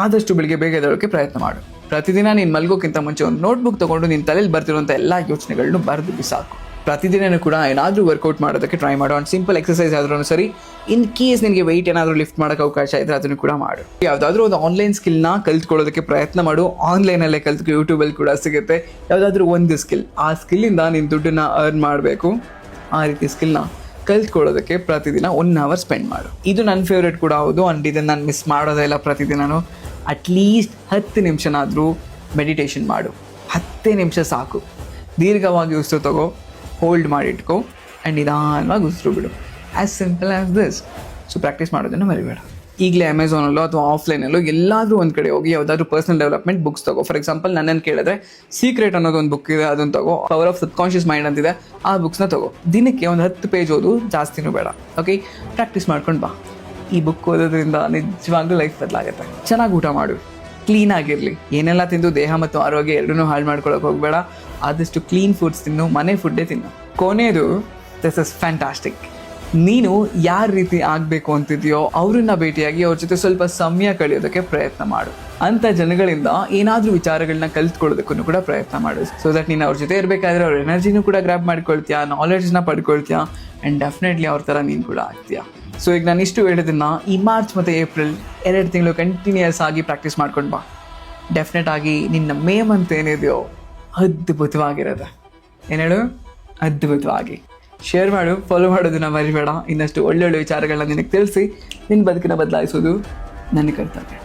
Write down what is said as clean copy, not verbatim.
ಆದಷ್ಟು ಬೆಳಿಗ್ಗೆ ಬೇಗ ಎದ್ದೇಳೋಕೆ ಪ್ರಯತ್ನ ಮಾಡು. ಪ್ರತಿದಿನ ನೀನು ಮಲ್ಗೋಕ್ಕಿಂತ ಮುಂಚೆ ಒಂದು ನೋಟ್ಬುಕ್ ತೊಗೊಂಡು ನಿನ್ನ ತಲೆಯಲ್ಲಿ ಬರ್ತಿರುವಂಥ ಎಲ್ಲ ಯೋಚನೆಗಳನ್ನು ಬರೆದು ಬಿಸಾಕು. ಪ್ರತಿದಿನ ಕೂಡ ಏನಾದರೂ ವರ್ಕೌಟ್ ಮಾಡೋದಕ್ಕೆ ಟ್ರೈ ಮಾಡು. ಒಂದು ಸಿಂಪಲ್ ಎಕ್ಸಸೈಸ್ ಆದ್ರೂ ಸರಿ, ಇನ್ ಕೇಸ್ ನಿನಗೆ ವೆಯ್ಟ್ ಏನಾದರೂ ಲಿಫ್ಟ್ ಮಾಡೋಕ್ಕೆ ಅವಕಾಶ ಇದ್ದರೆ ಅದನ್ನು ಕೂಡ ಮಾಡು. ಯಾವುದಾದ್ರೂ ಒಂದು ಆನ್ಲೈನ್ ಸ್ಕಿಲ್ನ ಕಲ್ತ್ಕೊಳ್ಳೋದಕ್ಕೆ ಪ್ರಯತ್ನ ಮಾಡು. ಆನ್ಲೈನಲ್ಲೇ ಕಲ್ತ್ಕೊ, ಯೂಟ್ಯೂಬಲ್ಲಿ ಕೂಡ ಸಿಗುತ್ತೆ. ಯಾವುದಾದ್ರೂ ಒಂದು ಸ್ಕಿಲ್, ಆ ಸ್ಕಿಲ್ಲಿಂದ ನೀನು ದುಡ್ಡನ್ನು ಅರ್ನ್ ಮಾಡಬೇಕು. ಆ ರೀತಿ ಸ್ಕಿಲ್ನ ಕಲ್ತ್ಕೊಳ್ಳೋದಕ್ಕೆ ಪ್ರತಿದಿನ 1 hour ಸ್ಪೆಂಡ್ ಮಾಡು. ಇದು ನನ್ನ ಫೇವ್ರೇಟ್ ಕೂಡ ಹೌದು. ಆ್ಯಂಡ್ ಇದನ್ನು ನಾನು ಮಿಸ್ ಮಾಡೋದೇ ಇಲ್ಲ. ಪ್ರತಿದಿನವೂ ಅಟ್ಲೀಸ್ಟ್ 10 ನಿಮಿಷನಾದರೂ ಮೆಡಿಟೇಷನ್ ಮಾಡು. 10 ನಿಮಿಷ ಸಾಕು. ದೀರ್ಘವಾಗಿ ಉಸಿರು ತಗೋ, ಹೋಲ್ಡ್ ಮಾಡಿಟ್ಕೋ ಆ್ಯಂಡ್ ನಿಧಾನವಾಗಿ ಉಸಿರು ಬಿಡು. As simple as this. So practice ಮಾಡೋದನ್ನು ಮರಿಬೇಡ. ಈಗಲೇ ಅಮೆಝಾನಲ್ಲೋ ಅಥವಾ ಆಫ್ಲೈನಲ್ಲೋ ಎಲ್ಲಾದರೂ ಒಂದು ಕಡೆ ಹೋಗಿ ಯಾವುದಾದ್ರೂ ಪರ್ಸನಲ್ ಡೆವಲಪ್ಮೆಂಟ್ ಬುಕ್ಸ್ ತಗೋ. ಫಾರ್ ಎಕ್ಸಾಂಪಲ್ ನನ್ನನ್ನು ಕೇಳಿದ್ರೆ ಸೀಕ್ರೆಟ್ ಅನ್ನೋದು ಒಂದು ಬುಕ್ ಇದೆ, ಅದನ್ನು ತಗೋ. ಪವರ್ ಆಫ್ ಸಬ್ಕಾನ್ಷಿಯಸ್ ಮೈಂಡ್ ಅಂತಿದೆ, ಆ ಬುಕ್ಸ್ನ ತಗೋ. ದಿನಕ್ಕೆ ಒಂದು 10 ಪೇಜ್ ಓದು, ಜಾಸ್ತಿನೂ ಬೇಡ. ಓಕೆ, ಪ್ರಾಕ್ಟೀಸ್ ಮಾಡ್ಕೊಂಡು ಬಾ. ಈ ಬುಕ್ ಓದೋದ್ರಿಂದ ನಿಜವಾಗ್ಲೂ ಲೈಫ್ ಬದಲಾಗುತ್ತೆ. ಚೆನ್ನಾಗಿ ಊಟ ಮಾಡು, ಕ್ಲೀನಾಗಿರಲಿ. ಏನೆಲ್ಲ ತಿಂದು ದೇಹ ಮತ್ತು ಆರೋಗ್ಯ ಎರಡನ್ನೂ ಹಾಳು ಮಾಡ್ಕೊಳ್ಳೋಕೆ ಹೋಗಬೇಡ. ಆದಷ್ಟು ಕ್ಲೀನ್ ಫುಡ್ಸ್ ತಿನ್ನು, ಮನೆ ಫುಡ್ಡೇ ತಿನ್ನು. ಕೊನೆಯದು, ದಿಸ್ ಇಸ್ ಫ್ಯಾಂಟಾಸ್ಟಿಕ್. ನೀನು ಯಾರ ರೀತಿ ಆಗಬೇಕು ಅಂತಿದೆಯೋ ಅವ್ರನ್ನ ಭೇಟಿಯಾಗಿ ಅವ್ರ ಜೊತೆ ಸ್ವಲ್ಪ ಸಮಯ ಕಳೆಯೋದಕ್ಕೆ ಪ್ರಯತ್ನ ಮಾಡು. ಅಂಥ ಜನಗಳಿಂದ ಏನಾದರೂ ವಿಚಾರಗಳನ್ನ ಕಲ್ತ್ಕೊಳ್ಳೋದಕ್ಕೂ ಕೂಡ ಪ್ರಯತ್ನ ಮಾಡು. ಸೊ ದಟ್ ನೀನು ಅವ್ರ ಜೊತೆ ಇರಬೇಕಾದ್ರೆ ಅವ್ರ ಎನರ್ಜಿನೂ ಕೂಡ ಗ್ರ್ಯಾಬ್ ಮಾಡ್ಕೊಳ್ತೀಯಾ, ನಾಲೆಡ್ಜ್ನ ಪಡ್ಕೊಳ್ತೀಯಾ ಆ್ಯಂಡ್ ಡೆಫಿನೆಟ್ಲಿ ಅವ್ರ ಥರ ನೀನು ಕೂಡ ಆಗ್ತೀಯಾ. ಸೊ ಈಗ ನಾನು ಇಷ್ಟು ಹೇಳೋದನ್ನು ಈ ಮಾರ್ಚ್ ಮತ್ತು ಏಪ್ರಿಲ್ 2 ತಿಂಗಳು ಕಂಟಿನ್ಯೂಯಸ್ ಆಗಿ ಪ್ರಾಕ್ಟೀಸ್ ಮಾಡ್ಕೊಂಡು ಬಾ. ಡೆಫಿನೆಟ್ ಆಗಿ ನಿನ್ನ ಮೇ ಮಂತ್ ಏನಿದೆಯೋ ಅದ್ಭುತವಾಗಿರುತ್ತೆ. ಏನು ಹೇಳು, ಅದ್ಭುತವಾಗಿ. ಶೇರ್ ಮಾಡು, ಫಾಲೋ ಮಾಡೋದನ್ನ ಮರಿಬೇಡ. ಇನ್ನಷ್ಟು ಒಳ್ಳೊಳ್ಳೆ ವಿಚಾರಗಳನ್ನ ನಿನಗೆ ತಿಳಿಸಿ ನಿನ್ನ ಬದುಕನ್ನು ಬದಲಾಯಿಸೋದು ನನ್ನ ಕರ್ತವ್ಯ.